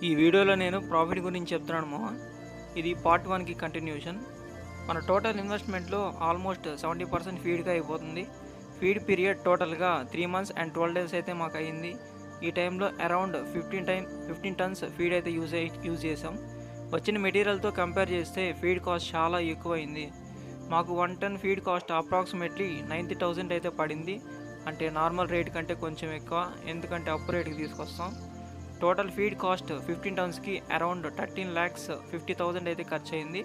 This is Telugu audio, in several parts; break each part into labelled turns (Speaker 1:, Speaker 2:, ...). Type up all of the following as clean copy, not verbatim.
Speaker 1: ఈ వీడియోలో నేను ప్రాఫిట్ గురించి చెప్తున్నాను మామ. ఇది పార్ట్ 1కి కంటిన్యూషన్. మన టోటల్ ఇన్వెస్ట్మెంట్లో ఆల్మోస్ట్ 70% ఫీడ్గా అయిపోతుంది. ఫీడ్ పీరియడ్ టోటల్గా 3 months and 12 days అయితే మాకు అయ్యింది. ఈ టైంలో అరౌండ్ 15 tons ఫీడ్ అయితే యూజ్ చేసాం. వచ్చిన మెటీరియల్తో కంపేర్ చేస్తే ఫీడ్ కాస్ట్ చాలా ఎక్కువైంది. మాకు 1 ton ఫీడ్ కాస్ట్ అప్రాక్సిమేట్లీ 90,000 అయితే పడింది. అంటే నార్మల్ రేట్ కంటే కొంచెం ఎక్కువ, ఎందుకంటే అప్పు రేట్కి తీసుకొస్తాం. టోటల్ ఫీడ్ కాస్ట్ 15 tonsకి అరౌండ్ 13,50,000 అయితే ఖర్చు అయింది.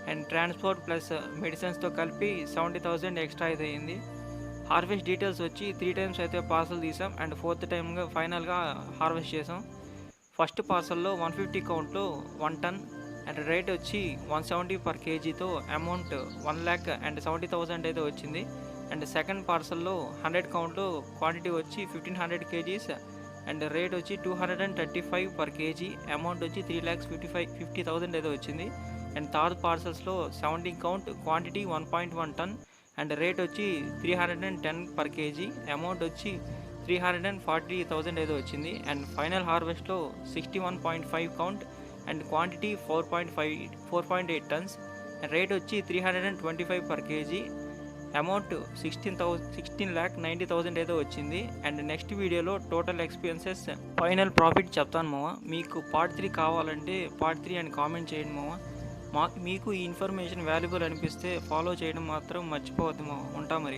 Speaker 1: అండ్ ట్రాన్స్పోర్ట్ ప్లస్ మెడిసిన్స్తో కలిపి 70,000 ఎక్స్ట్రా అయితే అయింది. హార్వెస్ట్ డీటెయిల్స్ వచ్చి 3 times అయితే పార్సల్ తీసాం అండ్ 4th టైమ్గా ఫైనల్గా హార్వెస్ట్ చేసాం. ఫస్ట్ పార్సల్లో 150 కౌంట్లో 1 ton అండ్ రేట్ వచ్చి 170 per kgతో అమౌంట్ 1,70,000 అయితే వచ్చింది. అండ్ సెకండ్ పార్సల్లో 100 కౌంట్లో క్వాంటిటీ వచ్చి 1500 kgs అండ్ రేట్ వచ్చి 235 per kg, అమౌంట్ వచ్చి 3,50,000 అయితే వచ్చింది. అండ్ థర్డ్ పార్సల్స్లో 70 count quantity 1.1 ton and rate వచ్చి 310 per kg, అమౌంట్ వచ్చి 340,000 అయితే వచ్చింది. అండ్ ఫైనల్ హార్వెస్ట్లో 61.5 count and quantity 4.8 tons and rate వచ్చి 325 per kg, అమౌంట్ 16,90,000 అయితే వచ్చింది. అండ్ నెక్స్ట్ వీడియోలో టోటల్ ఎక్స్పెన్సెస్ ఫైనల్ ప్రాఫిట్ చెప్తాను మామ. మీకు పార్ట్ 3 కావాలంటే పార్ట్ 3 అని కామెంట్ చేయండి మామ. మీకు ఈ ఇన్ఫర్మేషన్ వాల్యుబుల్ అనిపిస్తే ఫాలో చేయడం మాత్రం మర్చిపోవద్దు మామ. ఉంటా మరి.